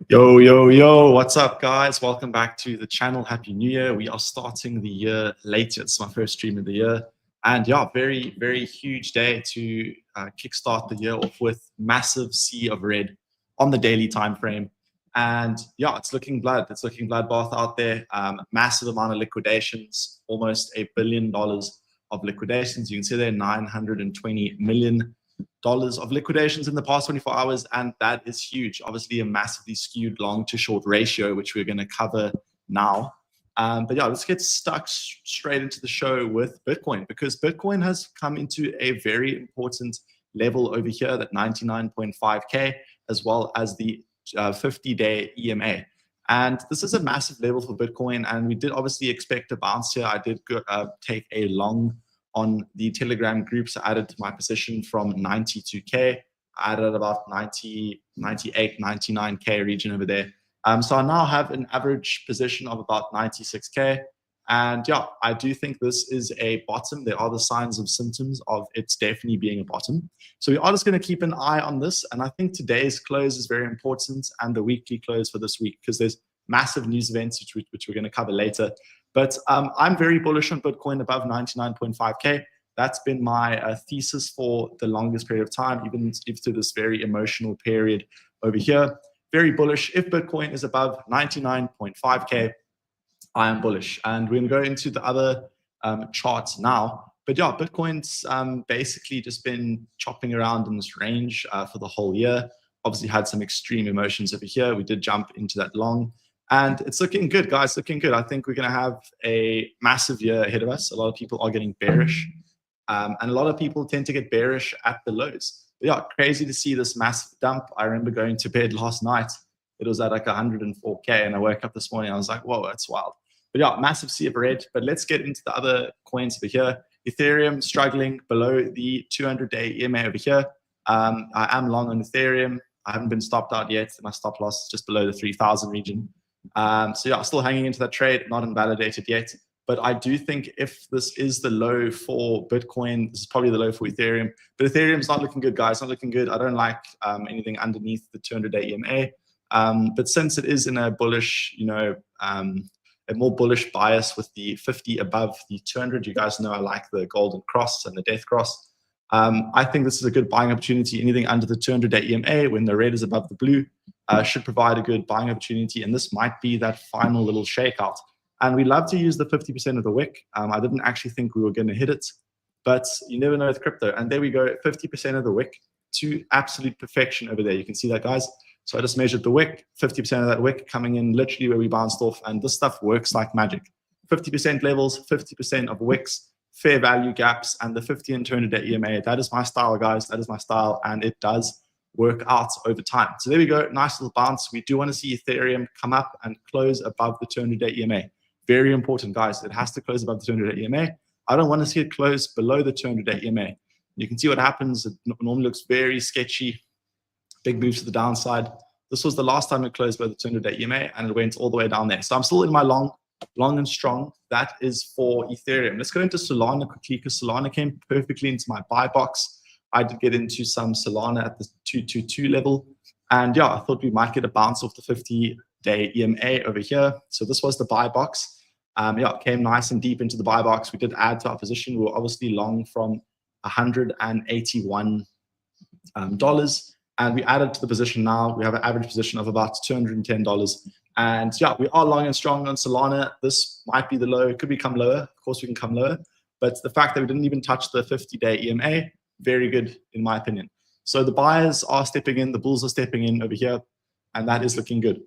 Yo, yo, yo, what's up, guys? Welcome back to the channel. Happy New Year. We are starting the year late. It's my first stream of the year. And yeah, very, very huge day to kickstart the year off with massive sea of red on the daily time frame. And yeah, it's looking blood. It's looking bloodbath out there. Massive amount of liquidations, almost $1 billion of liquidations. You can see there, $920 million of liquidations in the past 24 hours, and that is huge. Obviously a massively skewed long to short ratio, which we're going to cover now. But yeah, let's get stuck straight into the show with Bitcoin, because Bitcoin has come into a very important level over here, that 99.5K, as well as the 50-day EMA. And this is a massive level for Bitcoin, and we did obviously expect a bounce here. I did take a long on the Telegram groups. I added to my position from 92K. I added about 90, 98, 99K region over there. So I now have an average position of about 96K. And yeah, I do think this is a bottom. There are the signs of symptoms of it's definitely being a bottom. So we are just going to keep an eye on this. And I think today's close is very important, and the weekly close for this week, because there's massive news events which we're going to cover later. But I'm very bullish on Bitcoin above 99.5K. That's been my thesis for the longest period of time, even through this very emotional period over here. Very bullish. If Bitcoin is above 99.5K, I am bullish. And we're going to go into the other charts now. But yeah, Bitcoin's basically just been chopping around in this range for the whole year. Obviously had some extreme emotions over here. We did jump into that long. And it's looking good, guys, looking good. I think we're going to have a massive year ahead of us. A lot of people are getting bearish. And a lot of people tend to get bearish at the lows. But yeah, crazy to see this massive dump. I remember going to bed last night. It was at like 104K. And I woke up this morning. I was like, whoa, that's wild. But yeah, massive sea of red. But let's get into the other coins over here. Ethereum struggling below the 200-day EMA over here. I am long on Ethereum. I haven't been stopped out yet. My stop loss is just below the 3,000 region. So yeah, still hanging into that trade, not invalidated yet. But I do think if this is the low for Bitcoin, this is probably the low for Ethereum. But Ethereum's not looking good, guys. Not looking good. I don't like anything underneath the 200-day EMA. But since it is in a bullish, a more bullish bias with the 50 above the 200, you guys know I like the golden cross and the death cross. I think this is a good buying opportunity. Anything under the 200-day EMA, when the red is above the blue, should provide a good buying opportunity. And this might be that final little shakeout. And we love to use the 50% of the wick. I didn't actually think we were going to hit it, but you never know with crypto. And there we go, 50% of the wick to absolute perfection over there. You can see that, guys. So I just measured the wick, 50% of that wick coming in literally where we bounced off. And this stuff works like magic. 50% levels, 50% of wicks, fair value gaps, and the 50 and 200-day EMA. That is my style, guys. That is my style. And it does work out over time. So there we go. Nice little bounce. We do want to see Ethereum come up and close above the 200-day EMA. Very important, guys. It has to close above the 200-day EMA. I don't want to see it close below the 200-day EMA. You can see what happens. It normally looks very sketchy. Big moves to the downside. This was the last time it closed below the 200-day EMA, and it went all the way down there. So I'm still in my long and strong. That is for Ethereum. Let's go into Solana quickly, because Solana came perfectly into my buy box. I did get into some Solana at the 222 level. And yeah, I thought we might get a bounce off the 50-day EMA over here. So this was the buy box. Yeah, it came nice and deep into the buy box. We did add to our position. We were obviously long from $181. And we added to the position now. We have an average position of about $210. And yeah, we are long and strong on Solana. This might be the low. It could become lower. Of course, we can come lower. But the fact that we didn't even touch the 50-day EMA, very good in my opinion. So the buyers are stepping in. The bulls are stepping in over here. And that is looking good.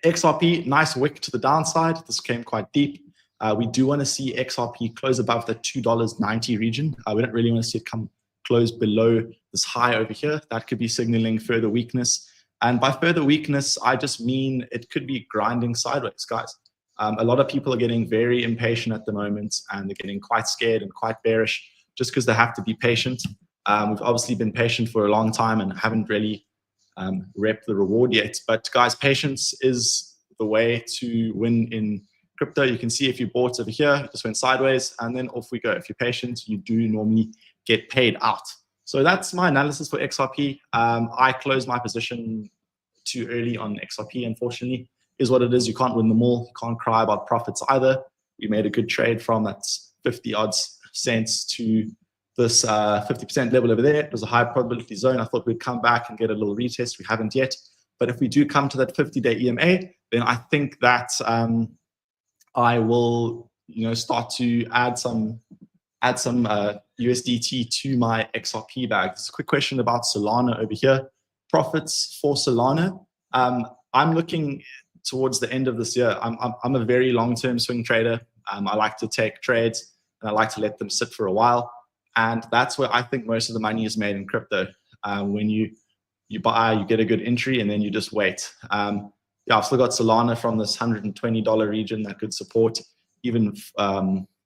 XRP, nice wick to the downside. This came quite deep. We do want to see XRP close above the $2.90 region. We don't really want to see it come close below this high over here. That could be signaling further weakness. And by further weakness, I just mean it could be grinding sideways, guys. A lot of people are getting very impatient at the moment, and they're getting quite scared and quite bearish just because they have to be patient. We've obviously been patient for a long time and haven't really reaped the reward yet. But guys, patience is the way to win in crypto. You can see if you bought over here, it just went sideways, and then off we go. If you're patient, you do normally get paid out. So that's my analysis for XRP. I closed my position too early on XRP, unfortunately. Is what it is. You can't win them all. You can't cry about profits either. We made a good trade from that 50 odd cents to this 50% level over there. It was a high probability zone. I thought we'd come back and get a little retest. We haven't yet. But if we do come to that 50-day EMA, then I think that I will, start to add some USDT to my XRP bag. There's a quick question about Solana over here. Profits for Solana. I'm looking towards the end of this year. I'm a very long-term swing trader. I like to take trades and I like to let them sit for a while. And that's where I think most of the money is made in crypto. When you buy, you get a good entry, and then you just wait. I've still got Solana from this $120 region that could support even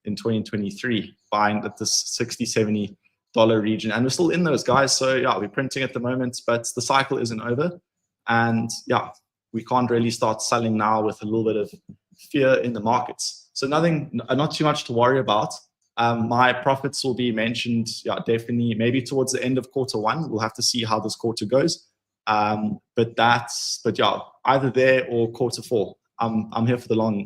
in 2023, buying at this $60, $70 region. And we're still in those, guys. So yeah, we're printing at the moment, but the cycle isn't over. And yeah, we can't really start selling now with a little bit of fear in the markets. So not too much to worry about. My profits will be mentioned, definitely, maybe towards the end of Q1. We'll have to see how this quarter goes. But either there or Q4. I'm here for the long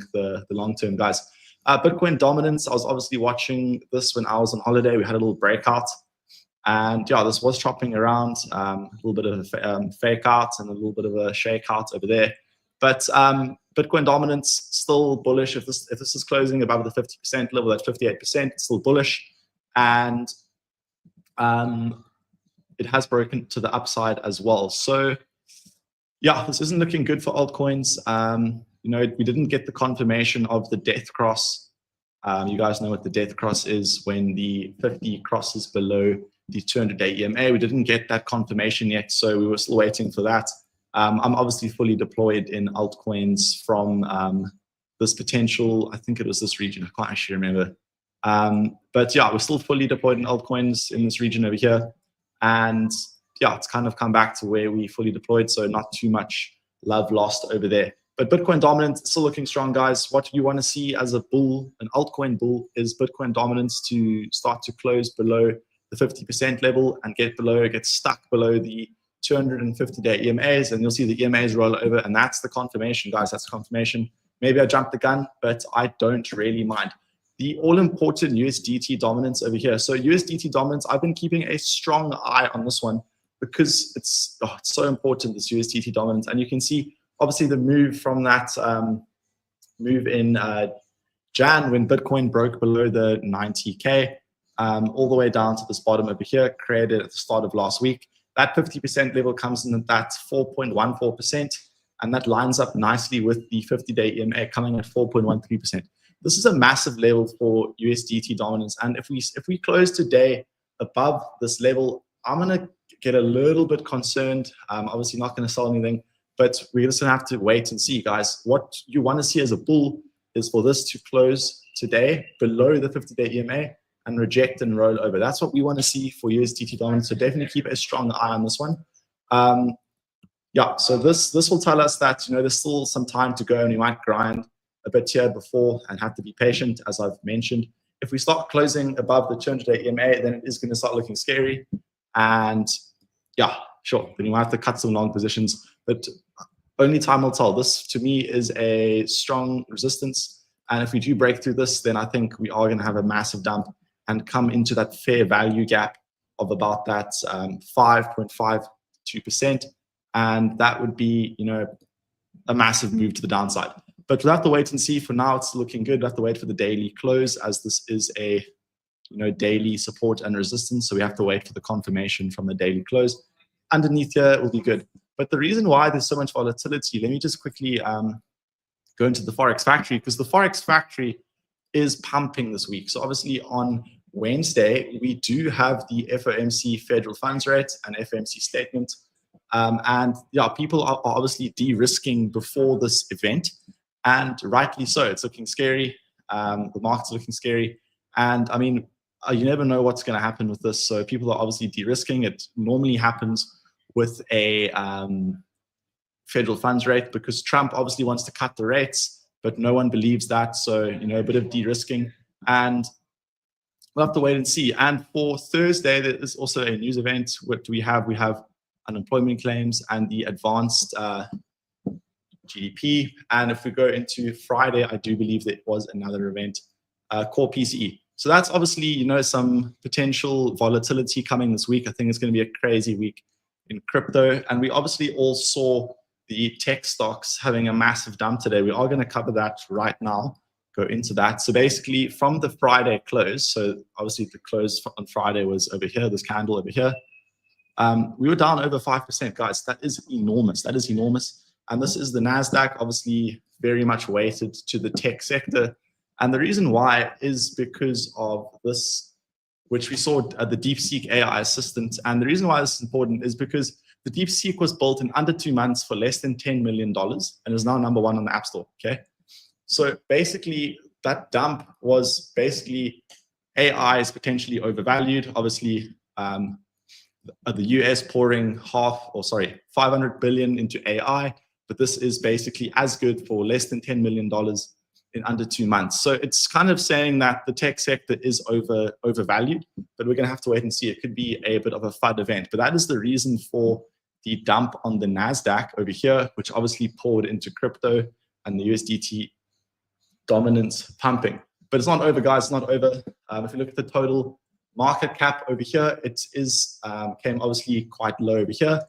term, guys. Bitcoin dominance. I was obviously watching this when I was on holiday. We had a little breakout, and this was chopping around, a little bit of a fake out and a little bit of a shake out over there. But Bitcoin dominance still bullish. If this is closing above the 50% level, that's 58%. It's still bullish, and it has broken to the upside as well. So yeah, this isn't looking good for altcoins. We didn't get the confirmation of the death cross. You guys know what the death cross is, when the 50 crosses below the 200-day EMA. We didn't get that confirmation yet, so we were still waiting for that. I'm obviously fully deployed in altcoins from this potential, I think it was this region, I can't actually remember. But yeah, we're still fully deployed in altcoins in this region over here. And yeah, it's kind of come back to where we fully deployed, so not too much love lost over there. But Bitcoin dominance is still looking strong, guys. What you want to see as a bull, an altcoin bull, is Bitcoin dominance to start to close below the 50% level and get stuck below the 250-day EMAs, and you'll see the EMAs roll over, and that's the confirmation, guys. That's the confirmation. Maybe I jumped the gun, but I don't really mind. The all-important USDT dominance over here. So USDT dominance, I've been keeping a strong eye on this one because it's so important, this USDT dominance. And you can see, obviously, the move from that move in Jan, when Bitcoin broke below the 90K, all the way down to this bottom over here, created at the start of last week. That 50% level comes in at that 4.14%, and that lines up nicely with the 50-day EMA coming at 4.13%. This is a massive level for USDT dominance, and if we close today above this level, I'm gonna get a little bit concerned. Obviously not gonna sell anything, but we're just gonna have to wait and see, guys. What you want to see as a bull is for this to close today below the 50-day EMA and reject and roll over. That's what we want to see for USDT dominance. So definitely keep a strong eye on this one. So this will tell us that there's still some time to go, and we might grind a bit here before and have to be patient, as I've mentioned. If we start closing above the 200-day EMA, then it is going to start looking scary. And yeah, sure, then you might have to cut some long positions, but only time will tell. This, to me, is a strong resistance. And if we do break through this, then I think we are going to have a massive dump and come into that fair value gap of about that 5.52%. And that would be, a massive move to the downside. But we'll have to wait and see. For now, it's looking good. We'll have to wait for the daily close, as this is a daily support and resistance. So we have to wait for the confirmation from the daily close. Underneath here, it will be good. But the reason why there's so much volatility, let me just quickly go into the Forex Factory, because the Forex Factory is pumping this week. So obviously on Wednesday, we do have the FOMC federal funds rate and FOMC statement. And yeah, people are obviously de-risking before this event, and rightly so. It's looking scary. The market's looking scary. And I mean, you never know what's going to happen with this. So people are obviously de-risking. It normally happens with a federal funds rate, because Trump obviously wants to cut the rates, but no one believes that. So, a bit of de-risking, and we'll have to wait and see. And for Thursday, there is also a news event. What do we have? We have unemployment claims, and the advanced GDP. And if we go into Friday, I do believe there was another event, core PCE. So that's obviously, you know, some potential volatility coming this week. I think it's going to be a crazy week in crypto. And we obviously all saw the tech stocks having a massive dump today. We are going to cover that right now, go into that. So basically from the Friday close, so obviously the close on Friday was over here, this candle over here. We were down over 5%, guys. That is enormous. That is enormous. And this is the NASDAQ, obviously very much weighted to the tech sector. And the reason why is because of this, which we saw the DeepSeek AI assistant. And the reason why this is important is because the DeepSeek was built in under 2 months for less than $10 million and is now #1 on the App Store, okay? So basically that dump was basically AI is potentially overvalued. Obviously, the US pouring 500 billion into AI, but this is basically as good for less than $10 million in under 2 months. So it's kind of saying that the tech sector is overvalued, but we're going to have to wait and see. It could be a bit of a FUD event, but that is the reason for the dump on the NASDAQ over here, which obviously poured into crypto and the USDT dominance pumping. But it's not over, guys. It's not over. If you look at the total market cap over here, it is came obviously quite low over here.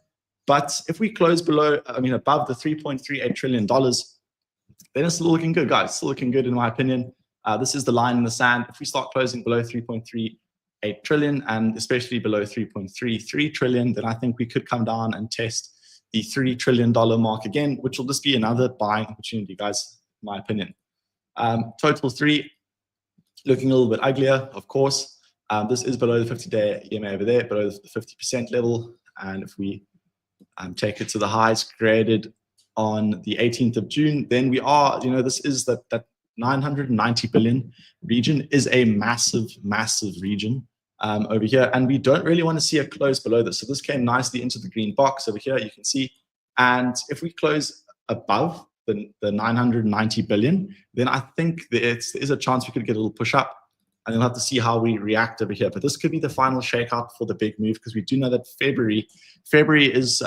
But if we close below, above the $3.38 trillion, then it's still looking good, guys. It's still looking good in my opinion. This is the line in the sand. If we start closing below 3.38 trillion and especially below 3.33 trillion, then I think we could come down and test the $3 trillion mark again, which will just be another buying opportunity, guys, in my opinion. Total 3 looking a little bit uglier, of course. This is below the 50-day EMA over there, below the 50% level. And if we take it to the highs created on the 18th of June, then we are, this is that 990 billion region is a massive, massive region over here. And we don't really want to see a close below this. So this came nicely into the green box over here, you can see. And if we close above the 990 billion, then I think there is a chance we could get a little push up. And we'll have to see how we react over here. But this could be the final shakeout for the big move, because we do know that February is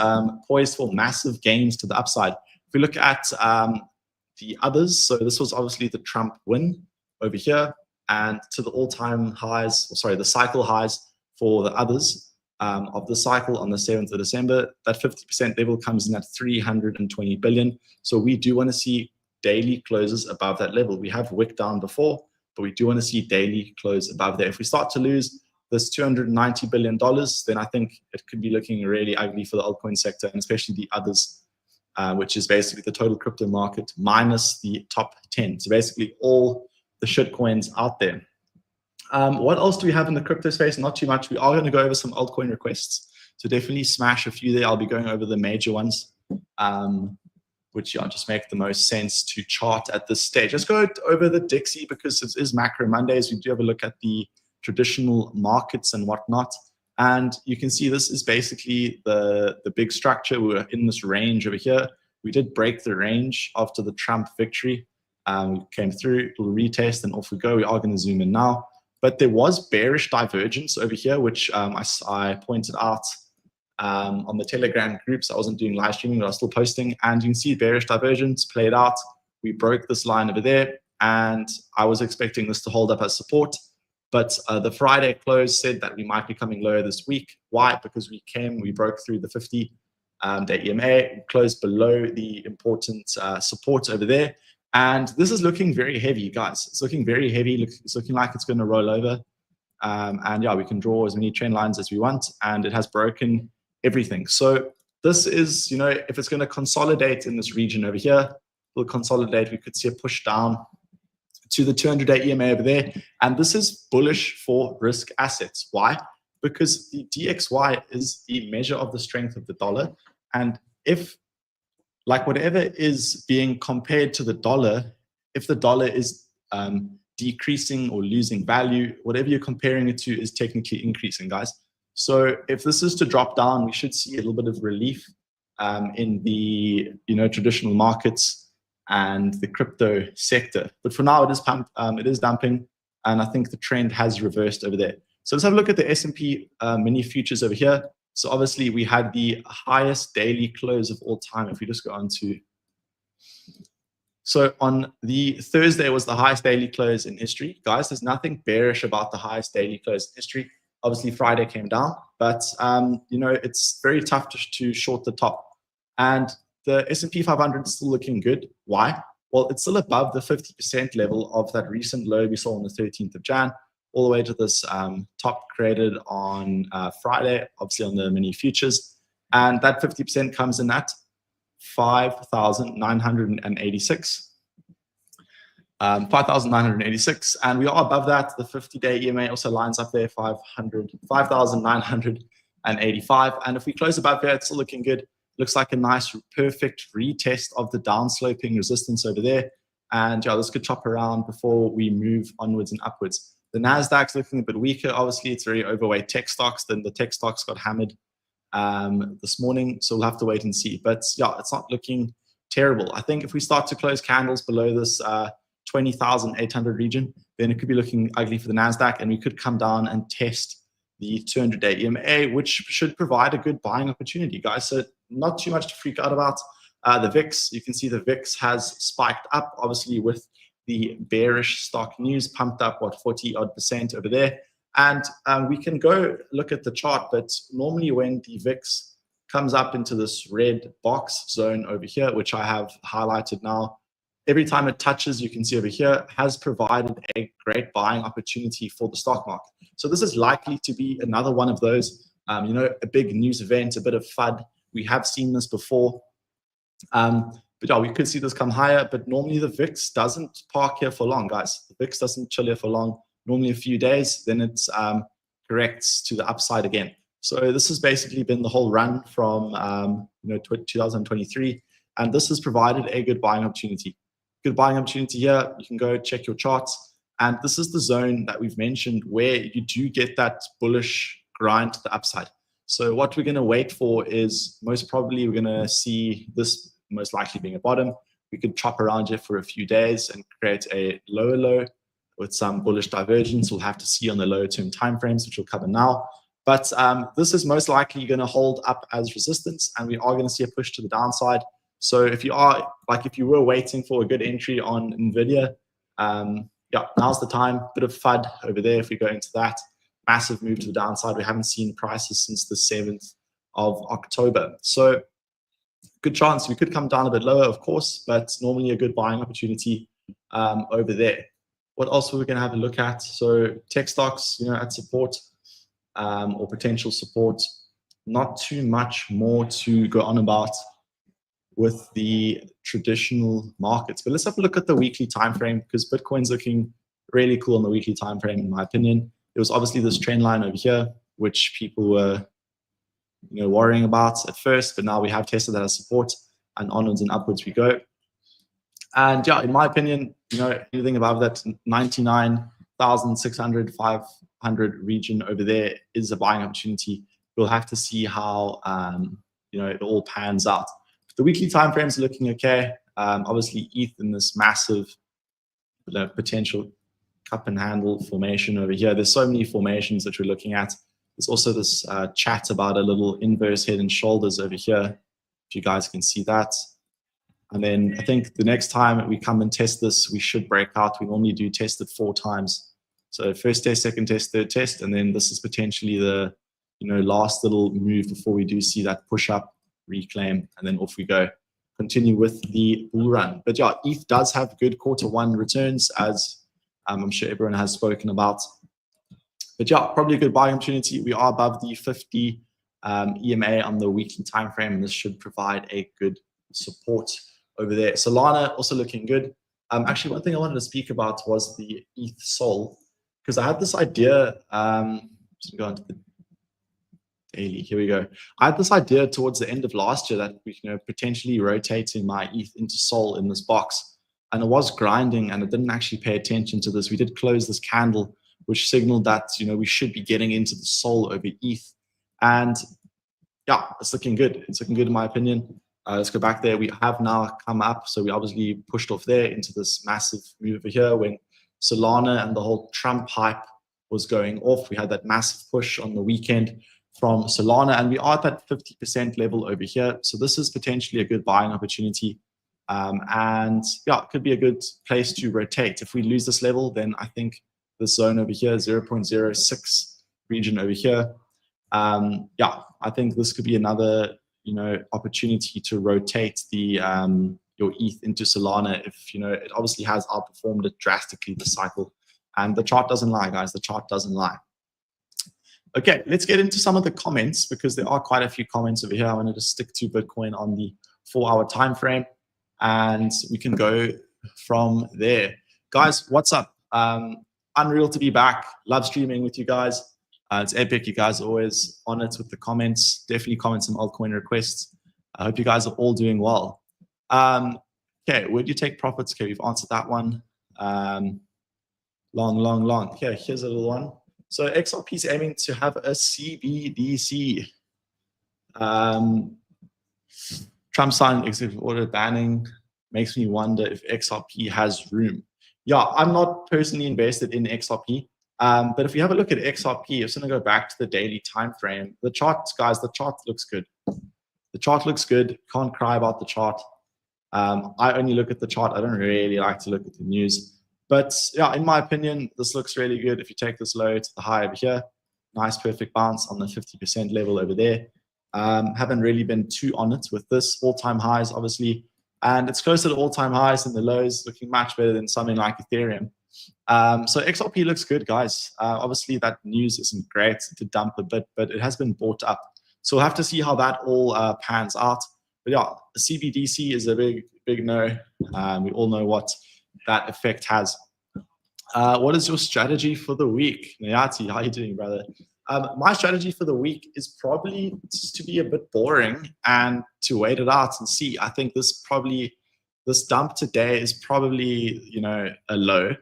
poised for massive gains to the upside. If we look at the others, so this was obviously the Trump win over here, and to the all-time highs, the cycle highs for the others of the cycle on the 7th of December, that 50% level comes in at 320 billion. So we do want to see daily closes above that level. We have wicked down before, but we do want to see daily close above there. If we start to lose this $290 billion, then I think it could be looking really ugly for the altcoin sector, and especially the others, which is basically the total crypto market minus the top 10. So basically all the shit coins out there. What else do we have in the crypto space? Not too much. We are going to go over some altcoin requests. So definitely smash a few there. I'll be going over the major ones, which just make the most sense to chart at this stage. Let's go over the Dixie because it is Macro Mondays. We do have a look at the traditional markets and whatnot. And you can see this is basically the big structure. We were in this range over here. We did break the range after the Trump victory. We came through, we'll retest, and off we go. We are going to zoom in now. But there was bearish divergence over here, which I pointed out on the Telegram groups. I wasn't doing live streaming, but I was still posting. And you can see bearish divergence played out. We broke this line over there, and I was expecting this to hold up as support. But the Friday close said that we might be coming lower this week. Why? Because we broke through the 50-day EMA, closed below the important support over there. And this is looking very heavy, guys. It's looking very heavy. It's looking like it's going to roll over. And yeah, we can draw as many trend lines as we want, and it has broken everything. So this is, if it's going to consolidate in this region over here, we'll consolidate. We could see a push down to the 200-day EMA over there. And this is bullish for risk assets. Why? Because the DXY is the measure of the strength of the dollar. And if, whatever is being compared to the dollar, if the dollar is decreasing or losing value, whatever you're comparing it to is technically increasing, guys. So if this is to drop down, we should see a little bit of relief in the traditional markets and the crypto sector. But for now, it is dumping, and I think the trend has reversed over there. So let's have a look at the S&P mini futures over here. So obviously we had the highest daily close of all time. If we just go on to, so on the Thursday was the highest daily close in history. Guys, there's nothing bearish about the highest daily close in history. Obviously Friday came down, but you know, it's very tough to short the top. And the S&P 500 is still looking good. Why? Well, it's still above the 50% level of that recent low we saw on the 13th of Jan, all the way to this top created on Friday, obviously on the mini futures. And that 50% comes in at 5,986. 5,986, and we are above that. The 50-day EMA also lines up there, 5,985. And if we close above there, it's still looking good. Looks like a nice, perfect retest of the downsloping resistance over there. And yeah, this could chop around before we move onwards and upwards. The Nasdaq's looking a bit weaker. Obviously, it's very overweight tech stocks. Then the tech stocks got hammered this morning, so we'll have to wait and see. But yeah, it's not looking terrible. I think if we start to close candles below this 20,800 region, then it could be looking ugly for the Nasdaq, and we could come down and test the 200-day EMA, which should provide a good buying opportunity, guys. So not too much to freak out about. The VIX, you can see the VIX has spiked up, obviously with the bearish stock news, pumped up, what, 40-odd% over there. And we can go look at the chart, but normally when the VIX comes up into this red box zone over here, which I have highlighted now, every time it touches, you can see over here, has provided a great buying opportunity for the stock market. So this is likely to be another one of those, you know, a big news event, a bit of FUD. We have seen this before. But yeah, we could see this come higher, but normally the VIX doesn't park here for long, guys. The VIX doesn't chill here for long. Normally a few days, then it corrects to the upside again. So this has basically been the whole run from 2023, and this has provided a good buying opportunity. Good buying opportunity here. You can go check your charts, and this is the zone that we've mentioned where you do get that bullish grind to the upside. So what we're going to wait for is most probably we're going to see this most likely being a bottom. We could chop around here for a few days and create a lower low with some bullish divergence. We'll have to see on the lower term timeframes, which we'll cover now. But this is most likely going to hold up as resistance, and we are going to see a push to the downside. So if you are, like if you were waiting for a good entry on NVIDIA, yeah, now's the time. Bit of FUD over there if we go into that. Massive move to the downside. We haven't seen prices since the 7th of October. So good chance we could come down a bit lower, of course, but normally a good buying opportunity over there. What else are we going to have a look at? So tech stocks, you know, at support or potential support. Not too much more to go on about with the traditional markets. But let's have a look at the weekly time frame, because Bitcoin's looking really cool on the weekly time frame, in my opinion. There was obviously this trend line over here, which people were, you know, worrying about at first, but now we have tested that as support, and onwards and upwards we go. And yeah, in my opinion, you know, anything above that 99,600, 500 region over there is a buying opportunity. We'll have to see how you know, it all pans out. The weekly time frames are looking okay. Obviously, ETH in this massive potential cup and handle formation over here. There's so many formations that we're looking at. There's also this chat about a little inverse head and shoulders over here, if you guys can see that. And then I think the next time we come and test this, we should break out. We normally do test it 4 times. So first test, second test, third test, and then this is potentially the, you know, last little move before we do see that push up, reclaim, and then off we go. Continue with the bull run. But yeah, ETH does have good Q1 returns, as I'm sure everyone has spoken about. But yeah, probably a good buying opportunity. We are above the 50 EMA on the weekly time frame, and this should provide a good support over there. Solana also looking good. Actually, one thing I wanted to speak about was the ETH SOL, because I had this idea. Just go into the daily. Here we go. I had this idea towards the end of last year that we can potentially rotating my ETH into SOL in this box, and it was grinding, and I didn't actually pay attention to this. We did close this candle, which signaled that, you know, we should be getting into the SOL over ETH, and yeah, it's looking good. It's looking good in my opinion. Let's go back there. We have now come up, so we obviously pushed off there into this massive move over here when Solana and the whole Trump hype was going off. We had that massive push on the weekend from Solana, and we are at that 50% level over here. So this is potentially a good buying opportunity. And yeah, it could be a good place to rotate. If we lose this level, then I think this zone over here, 0.06 region over here, yeah, I think this could be another, opportunity to rotate the your ETH into Solana. If it obviously has outperformed it drastically this cycle, and the chart doesn't lie, guys. The chart doesn't lie. Okay, let's get into some of the comments because there are quite a few comments over here. I wanted to stick to Bitcoin on the 4-hour time frame, and we can go from there. Guys, what's up? Unreal to be back. Love streaming with you guys. It's epic. You guys are always on it with the comments. Definitely comment some altcoin requests. I hope you guys are all doing well. Okay, where do you take profits? Okay, we've answered that one. Long. Okay, here's a little one. So XRP is aiming to have a CBDC. Trump signed executive order banning. Makes me wonder if XRP has room. Yeah, I'm not personally invested in XRP. But if you have a look at XRP, I'm just going to go back to the daily time frame. The chart, guys, the chart looks good. The chart looks good. Can't cry about the chart. I only look at the chart. I don't really like to look at the news. But yeah, in my opinion, this looks really good. If you take this low to the high over here, nice perfect bounce on the 50% level over there. Haven't really been too on it with this. All-time highs, obviously. And it's closer to all-time highs than the lows, looking much better than something like Ethereum. So XRP looks good, guys. Obviously, that news isn't great to dump a bit, but it has been bought up. So we'll have to see how that all pans out. But yeah, the CBDC is a big no. We all know what that effect has. What is your strategy for the week? Nayati, how are you doing, brother? My strategy for the week is probably just to be a bit boring and to wait it out and see. I think this dump today is probably, a low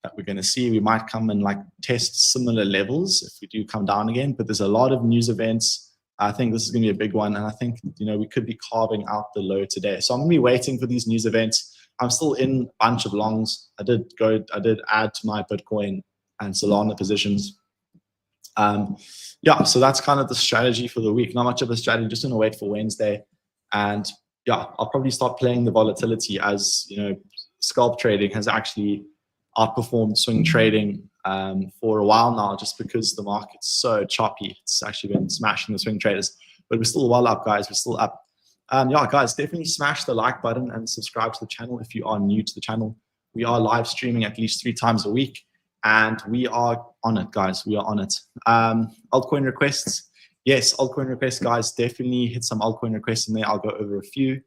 that we're going to see. We might come and test similar levels if we do come down again, but there's a lot of news events. I think this is going to be a big one, and I think we could be carving out the low today. So I'm going to be waiting for these news events. I'm still in a bunch of longs. I did add to my Bitcoin and Solana positions. Yeah, so that's kind of the strategy for the week. Not much of a strategy, just going to wait for Wednesday. And yeah, I'll probably start playing the volatility as, scalp trading has actually outperformed swing trading for a while now, just because the market's so choppy. It's actually been smashing the swing traders, but we're still well up, guys. We're still up. Yeah, guys, definitely smash the like button and subscribe to the channel if you are new to the channel. We are live streaming at least 3 times a week, and we are on it, guys. We are on it. Altcoin requests. Yes, altcoin requests, guys. Definitely hit some altcoin requests in there. I'll go over a few.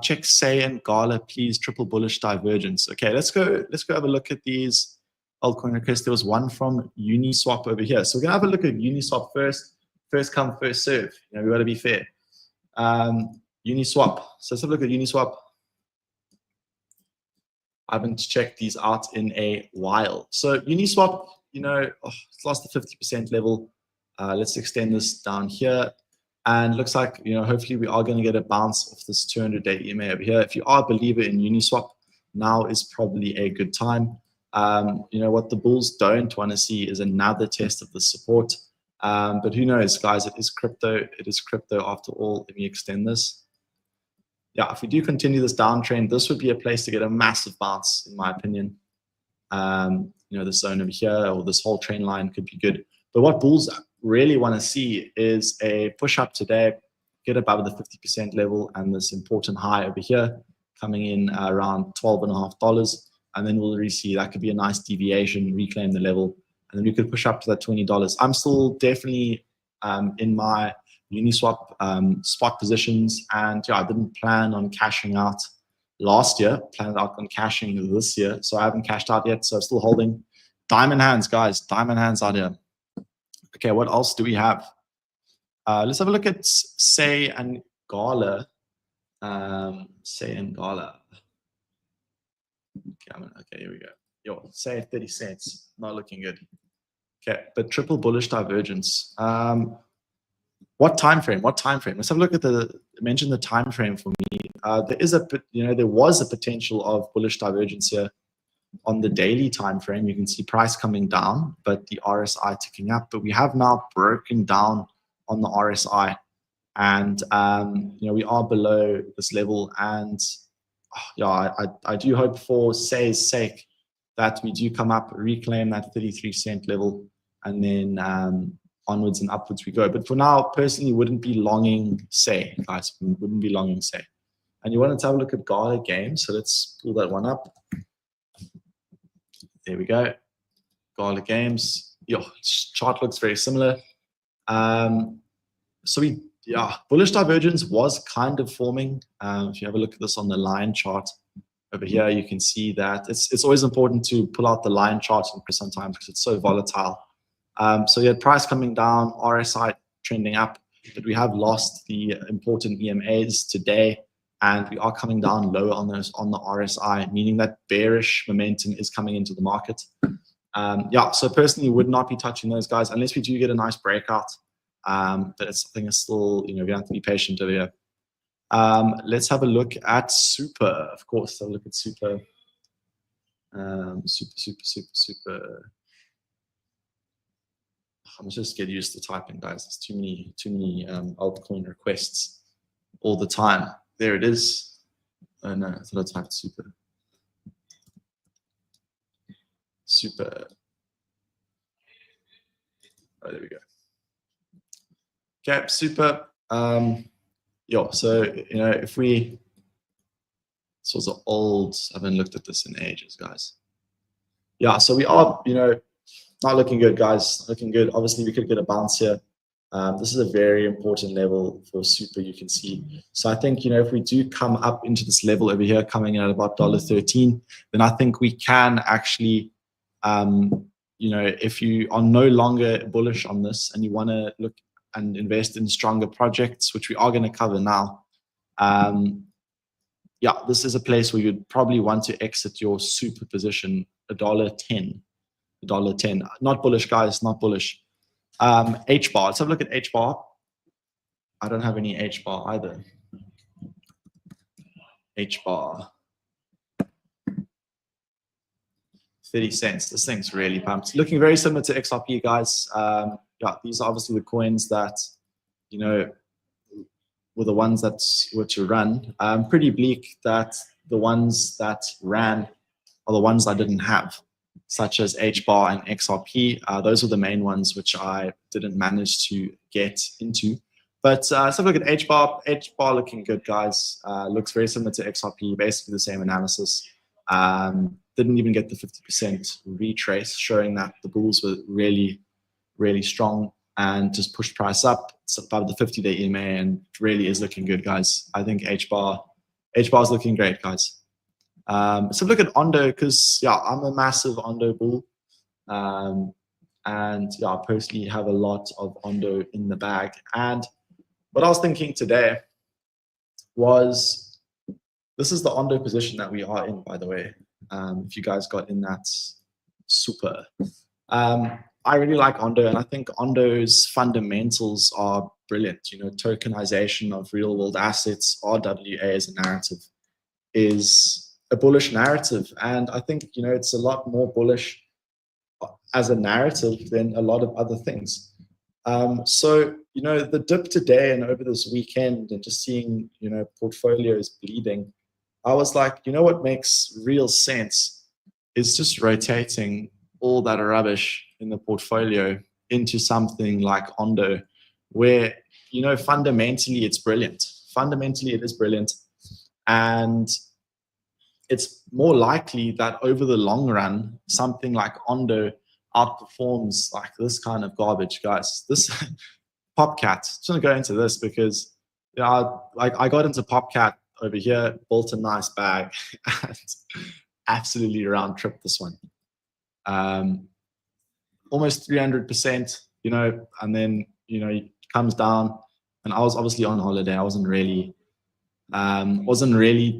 Check Say and Gala, please. Triple bullish divergence. Okay, let's go have a look at these altcoin requests. There was one from Uniswap over here. So we're gonna have a look at Uniswap first. First come, first serve. We gotta be fair. Uniswap. So let's have a look at Uniswap. I haven't checked these out in a while. So Uniswap, it's lost the 50% level. Let's extend this down here. And looks like, hopefully we are going to get a bounce off this 200-day EMA over here. If you are a believer in Uniswap, now is probably a good time. What the bulls don't want to see is another test of the support. But who knows, guys? It is crypto. It is crypto after all. Let me extend this. Yeah, if we do continue this downtrend, this would be a place to get a massive bounce, in my opinion. This zone over here or this whole trend line could be good. But what bulls really want to see is a push up today, get above the 50% level and this important high over here coming in around $12.50. And then we'll really see that could be a nice deviation, reclaim the level, and then we could push up to that $20. I'm still definitely in my Uniswap spot positions, and yeah, I didn't plan on cashing out last year, planned out on cashing this year, so I haven't cashed out yet, so I'm still holding. Diamond hands, guys, diamond hands out here. Okay, what else do we have? Let's have a look at Say and Gala. Say and Gala. Okay, here we go. Yo, Say at 30 cents, not looking good. Okay, but triple bullish divergence. What time frame? What time frame? Let's have a look at mention the time frame for me. There was a potential of bullish divergence here on the daily time frame. You can see price coming down, but the RSI ticking up. But we have now broken down on the RSI, and you know, we are below this level, and yeah, I do hope for say's sake that we do come up, reclaim that 33-cent level, and then onwards and upwards we go. But for now, personally, wouldn't be longing say, guys. Wouldn't be longing say. And you wanted to have a look at Gala Games, so let's pull that one up. There we go. Gala Games. Your chart looks very similar. So bullish divergence was kind of forming. If you have a look at this on the line chart over here, you can see that it's always important to pull out the line chart sometimes because it's so volatile. So you had price coming down, RSI trending up, but we have lost the important EMAs today, and we are coming down lower on the RSI, meaning that bearish momentum is coming into the market. So personally would not be touching those guys unless we do get a nice breakout. But it's something that's still, you know, we have to be patient over here. Let's have a look at Super. Of course, have a look at Super. Super. I'm just get used to typing, guys. There's too many altcoin requests all the time. There it is. Oh no, I thought I typed Super. Super. Oh, there we go. Okay, Super. So you know, if we sort of old, I haven't looked at this in ages, guys. Yeah, so we are, you know, not looking good, guys. Looking good. Obviously, we could get a bounce here. This is a very important level for Super, you can see. So I think, you know, if we do come up into this level over here, coming in at about $13, then I think we can actually, you know, if you are no longer bullish on this and you want to look and invest in stronger projects, which we are going to cover now, this is a place where you'd probably want to exit your Super position $1.10. $1.10. Not bullish, guys, not bullish. H bar. Let's have a look at H bar. I don't have any H bar either. H bar. 30 cents. This thing's really pumped. Looking very similar to XRP, guys. These are obviously the coins that, you know, were the ones that were to run. Pretty bleak that the ones that ran are the ones I didn't have, such as HBAR and XRP. Those are the main ones which I didn't manage to get into. But let's have a look at HBAR. HBAR looking good, guys. Looks very similar to XRP, basically the same analysis. Didn't even get the 50% retrace, showing that the bulls were really, really strong and just pushed price up. It's above the 50-day EMA and really is looking good, guys. I think HBAR is looking great, guys. So look at Ondo, because I'm a massive Ondo bull, and I personally have a lot of Ondo in the bag. And what I was thinking today was, this is the Ondo position that we are in, by the way. If you guys got in that Super, I really like Ondo, and I think Ondo's fundamentals are brilliant. You know, tokenization of real-world assets, RWA as a narrative, is a bullish narrative, and I think, you know, it's a lot more bullish as a narrative than a lot of other things. So, you know, the dip today and over this weekend and just seeing, you know, portfolios bleeding, I was like, you know what makes real sense is just rotating all that rubbish in the portfolio into something like Ondo, where, you know, fundamentally it's brilliant. Fundamentally it is brilliant, and it's more likely that over the long run, something like Ondo outperforms like this kind of garbage, guys. This PopCat, just gonna go into this because, you know, I got into PopCat over here, built a nice bag, and absolutely round tripped this one. Almost 300%, you know, and then, you know, it comes down, and I was obviously on holiday. I wasn't really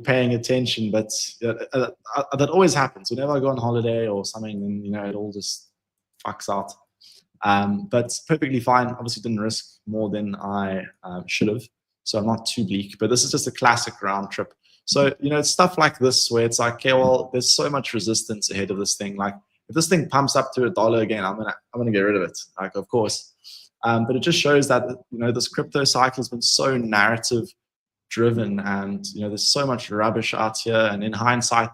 paying attention, but that always happens whenever I go on holiday or something, and, you know, it all just fucks out. But perfectly fine. Obviously didn't risk more than I should have, so I'm not too bleak, but this is just a classic round trip. So, you know, it's stuff like this where it's like, okay, well, there's so much resistance ahead of this thing. Like, if this thing pumps up to $1 again, I'm gonna get rid of it. Like, of course. But it just shows that, this crypto cycle has been so narrative driven, and there's so much rubbish out here, and in hindsight,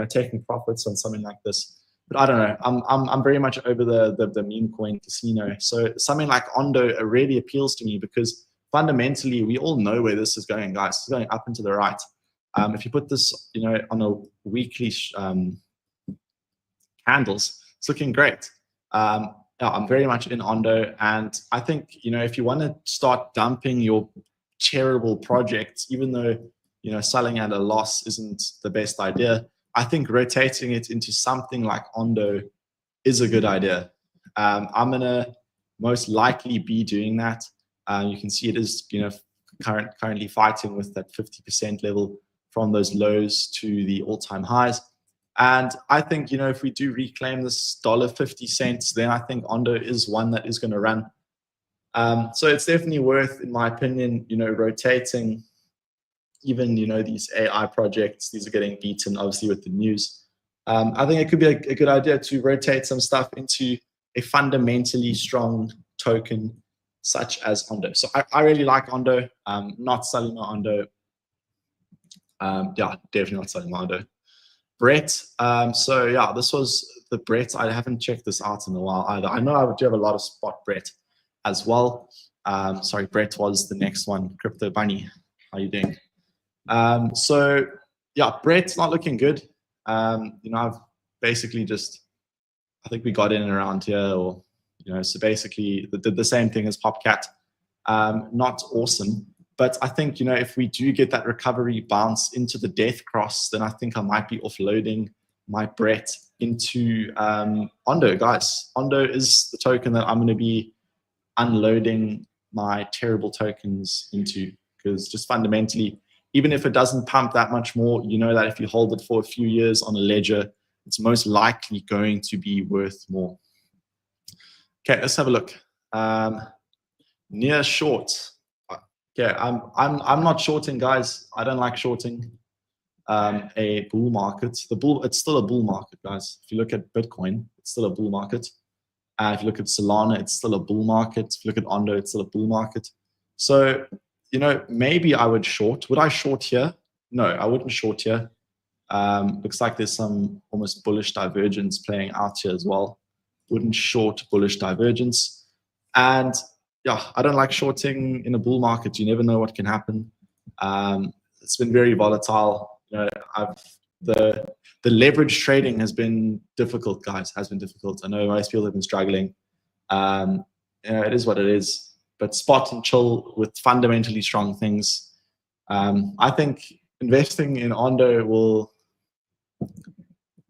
taking profits on something like this. But I don't know, I'm very much over the meme coin casino. So something like Ondo really appeals to me, because fundamentally we all know where this is going, guys. It's going up and to the right. If you put this on a weekly candles, it's looking great. I'm very much in Ondo, and I think if you want to start dumping your terrible projects, even though selling at a loss isn't the best idea, I think rotating it into something like Ondo is a good idea. I'm gonna most likely be doing that. You can see it is currently fighting with that 50% level from those lows to the all-time highs. And I think if we do reclaim this $1.50, then I think Ondo is one that is going to run. So it's definitely worth, in my opinion, rotating even, these AI projects. These are getting beaten, obviously, with the news. I think it could be a good idea to rotate some stuff into a fundamentally strong token such as Ondo. So I really like Ondo. Not selling my Ondo. Yeah, definitely not selling my Ondo. Brett. So yeah, this was the Brett. I haven't checked this out in a while either. I know I do have a lot of spot Brett as well. Sorry, Brett was the next one. Crypto Bunny, how are you doing? So yeah, Brett's not looking good. I've basically I think we got in around here, or so basically did the same thing as Popcat. Not awesome, but I think if we do get that recovery bounce into the death cross, then I think I might be offloading my Brett into Ondo, guys. Ondo is the token that I'm going to be unloading my terrible tokens into, because just fundamentally, even if it doesn't pump that much more, that if you hold it for a few years on a ledger, it's most likely going to be worth more. Okay, let's have a look. Near short. Okay, I'm not shorting, guys. I don't like shorting a bull market. It's still a bull market, guys. If you look at Bitcoin, it's still a bull market. If you look at Solana, it's still a bull market. If you look at Ondo, it's still a bull market. So, maybe I would short. Would I short here? No, I wouldn't short here. Looks like there's some almost bullish divergence playing out here as well. Wouldn't short bullish divergence. And yeah, I don't like shorting in a bull market. You never know what can happen. It's been very volatile. The leverage trading has been difficult, guys. Has been difficult. I know most people have been struggling. It is what it is. But spot and chill with fundamentally strong things. I think investing in Ondo will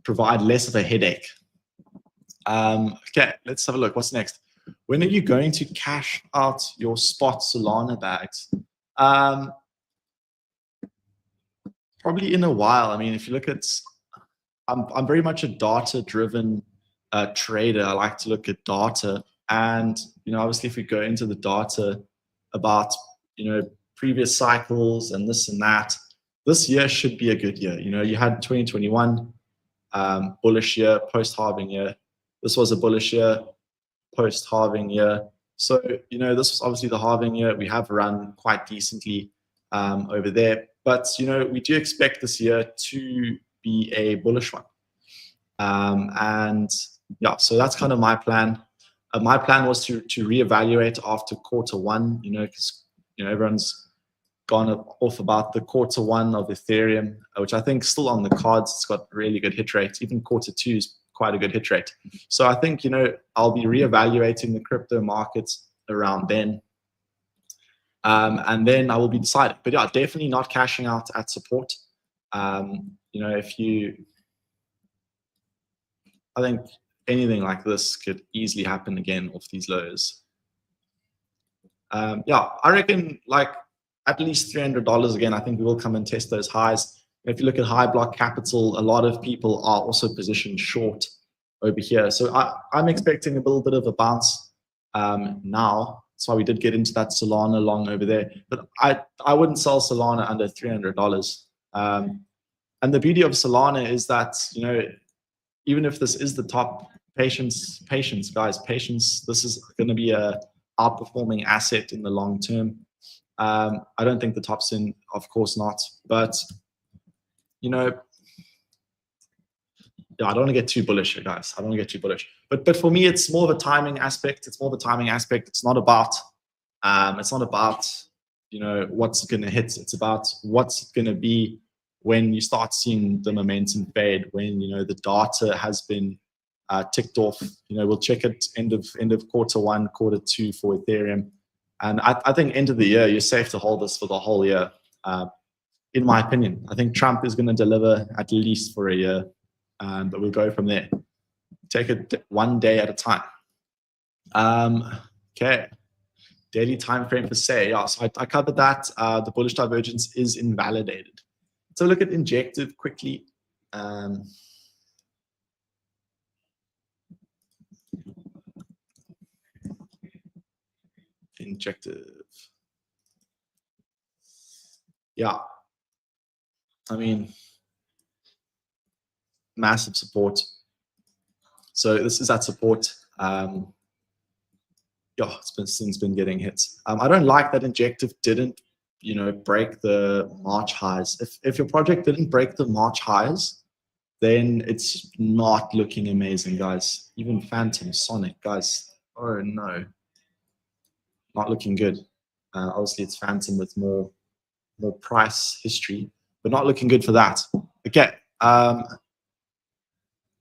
provide less of a headache. Okay, let's have a look. What's next? When are you going to cash out your spot Solana bags? Probably in a while. I mean, if you look at, I'm very much a data-driven trader. I like to look at data, and obviously, if we go into the data about previous cycles and this and that, this year should be a good year. You had 2021 bullish year, post-halving year. This was a bullish year, post-halving year. So this was obviously the halving year. We have run quite decently over there, but we do expect this year to be a bullish one. And yeah, so that's kind of my plan. My plan was to reevaluate after Q1, because everyone's gone off about the Q1 of Ethereum, which I think is still on the cards. It's got really good hit rate. Even Q2 is quite a good hit rate. So I think I'll be reevaluating the crypto markets around then, and then I will be deciding. But yeah, definitely not cashing out at support. I think anything like this could easily happen again off these lows. Yeah, I reckon like at least $300 again. I think we will come and test those highs. If you look at high block capital, a lot of people are also positioned short over here. So I'm expecting a little bit of a bounce now. That's why we did get into that Solana long over there. But I wouldn't sell Solana under $300. And the beauty of Solana is that, even if this is the top, patience, guys, patience. This is going to be a outperforming asset in the long term. I don't think the top's in, of course not, but you know, yeah, I don't want to get too bullish here, guys. I don't want to get too bullish. But for me, it's more of a timing aspect. It's more of a timing aspect. It's not about you know, what's going to hit. It's about what's going to be when you start seeing the momentum fade, when, you know, the data has been ticked off. You know, we'll check it end of Q1, Q2 for Ethereum. And I think end of the year, you're safe to hold this for the whole year. In my opinion, I think Trump is going to deliver at least for a year, but we'll go from there. Take it one day at a time. Okay. Daily time frame for say, yeah, so I covered that. The bullish divergence is invalidated. So look at injective quickly. Injective. Yeah. I mean, massive support. So this is that support. Yeah, it's been getting hits. I don't like that injective didn't, you know, break the March highs. If your project didn't break the March highs, then it's not looking amazing, guys. Even Phantom, Sonic, guys. Oh no, not looking good. Obviously, it's Phantom with more price history, but not looking good for that. Okay,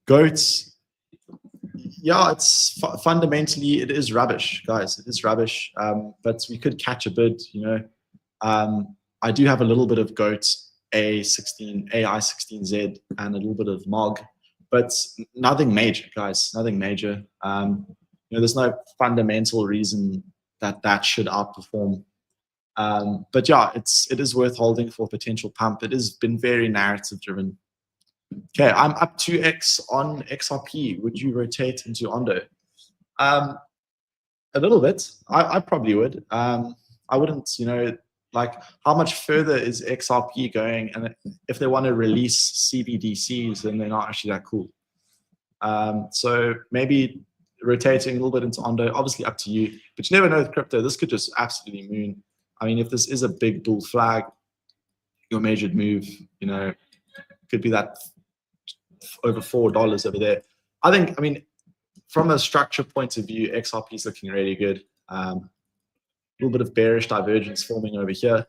goats. Yeah, it's fundamentally it is rubbish, guys. It is rubbish. But we could catch a bid, you know. I do have a little bit of goat AI16Z and a little bit of MOG, but nothing major, guys. Nothing major. You know, there's no fundamental reason that should outperform. But yeah, it is worth holding for potential pump. It has been very narrative driven. Okay, I'm up 2x on XRP. Would you rotate into Ondo? A little bit. I probably would. I wouldn't, you know, like how much further is XRP going? And if they want to release CBDCs, then they're not actually that cool. So maybe rotating a little bit into Ondo, obviously up to you. But you never know with crypto. This could just absolutely moon. I mean, if this is a big bull flag, your measured move, you know, could be that over $4 over there. I mean, from a structure point of view, XRP is looking really good. A little bit of bearish divergence forming over here.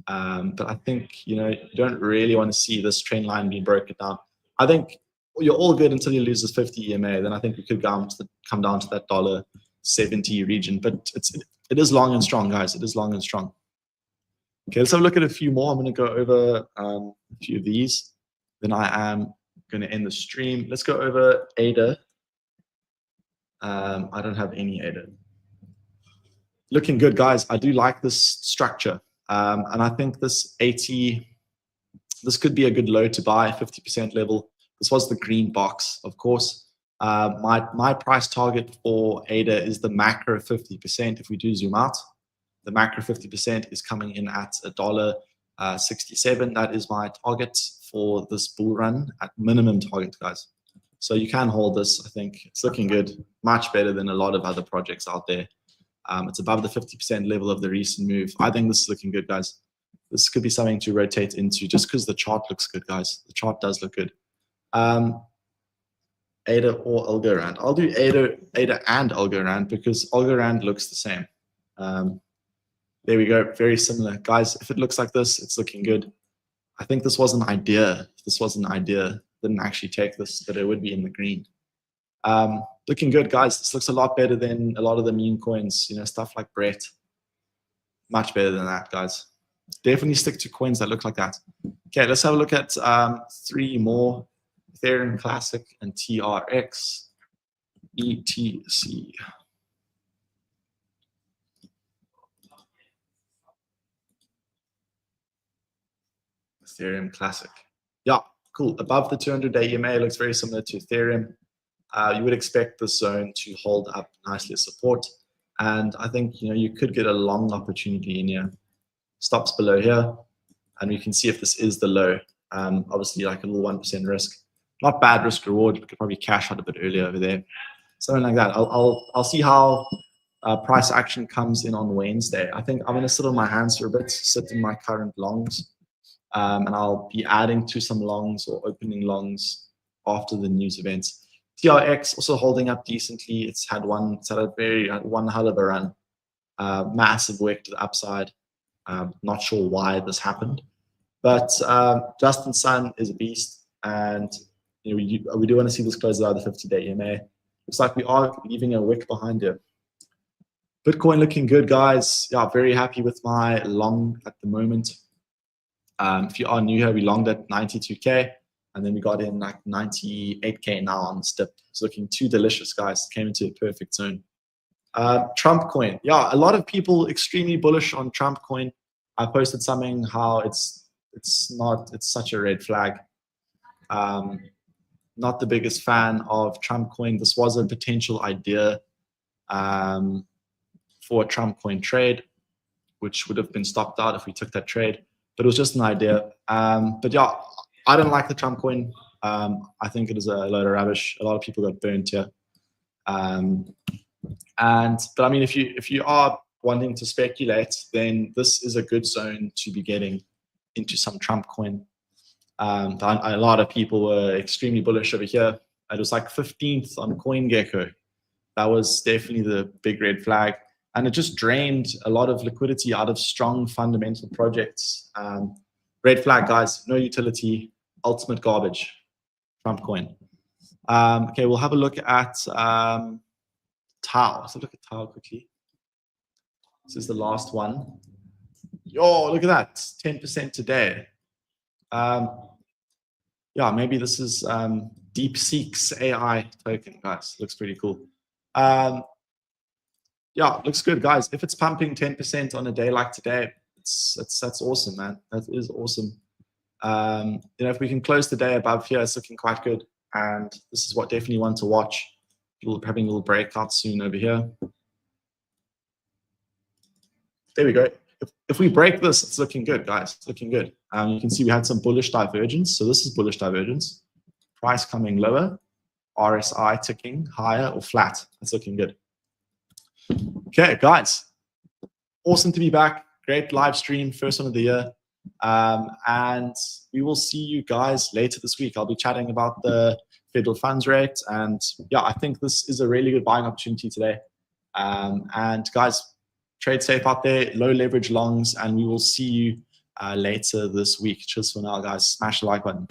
But I think, you know, you don't really want to see this trend line being broken down. I think you're all good until you lose this 50 EMA. Then I think we could come down to that $1.70 region. But it is long and strong, guys. It is long and strong. Okay, let's have a look at a few more. I'm going to go over a few of these. Then I am going to end the stream. Let's go over ADA. I don't have any ADA. Looking good, guys. I do like this structure. And I think this 80, this could be a good low to buy, 50% level. This was the green box, of course. My price target for ADA is the macro 50% if we do zoom out. The macro 50% is coming in at $1.67. That is my target for this bull run at minimum target, guys. So you can hold this. I think it's looking good, much better than a lot of other projects out there. It's above the 50% level of the recent move. I think this is looking good, guys. This could be something to rotate into just because the chart looks good, guys. The chart does look good. ADA or Algorand. I'll do ADA and Algorand because Algorand looks the same. There we go. Very similar. Guys, if it looks like this, it's looking good. I think this was an idea. If this was an idea, didn't actually take this, but it would be in the green. Looking good, guys. This looks a lot better than a lot of the meme coins, you know, stuff like Brett. Much better than that, guys. Definitely stick to coins that look like that. Okay, let's have a look at 3 more. Ethereum Classic and TRX. ETC. Ethereum Classic. Yeah, cool. Above the 200-day EMA, looks very similar to Ethereum. You would expect this zone to hold up nicely as support. And I think, you know, you could get a long opportunity in here. Stops below here. And we can see if this is the low. Obviously, like a little 1% risk. Not bad risk reward. We could probably cash out a bit earlier over there. something like that. I'll see how price action comes in on Wednesday. I think I'm going to sit on my hands for a bit, sit in my current longs, and I'll be adding to some longs or opening longs after the news events. TRX also holding up decently. It's had one hell of a run, massive wick to the upside. Not sure why this happened, but Justin Sun is a beast, and we do want to see this close out the 50-day EMA. Looks like we are leaving a wick behind here. Bitcoin looking good, guys. Yeah, very happy with my long at the moment. If you are new here, we longed at 92K, and then we got in like 98K now on the step. It's looking too delicious, guys. Came into a perfect zone. Trump coin. Yeah, a lot of people extremely bullish on Trump coin. I posted something how it's such a red flag. Not the biggest fan of Trump coin. This was a potential idea for a Trump coin trade, which would have been stopped out if we took that trade. But it was just an idea. But yeah, I don't like the Trump coin. I think it is a load of rubbish. A lot of people got burnt here. But I mean, if you are wanting to speculate, then this is a good zone to be getting into some Trump coin. A lot of people were extremely bullish over here. It was like 15th on CoinGecko. That was definitely the big red flag. And it just drained a lot of liquidity out of strong fundamental projects. Red flag, guys, no utility, ultimate garbage, Trump coin. Okay, we'll have a look at Tau. So look at Tau quickly. This is the last one. Yo, look at that, 10% today. Yeah, maybe this is DeepSeek's AI token, guys. Looks pretty cool. Yeah, looks good, guys. If it's pumping 10% on a day like today, that's awesome, man. That is awesome. If we can close the day above here, it's looking quite good. And this is what definitely one to watch. We're having a little breakout soon over here. There we go. If we break this, it's looking good, guys. It's looking good. You can see we had some bullish divergence. So this is bullish divergence. Price coming lower. RSI ticking higher or flat. That's looking good. Okay, guys. Awesome to be back. Great live stream, first one of the year. And we will see you guys later this week. I'll be chatting about the federal funds rate. And yeah, I think this is a really good buying opportunity today. And guys, trade safe out there, low leverage longs, and we will see you later this week. Cheers for now, guys. Smash the like button.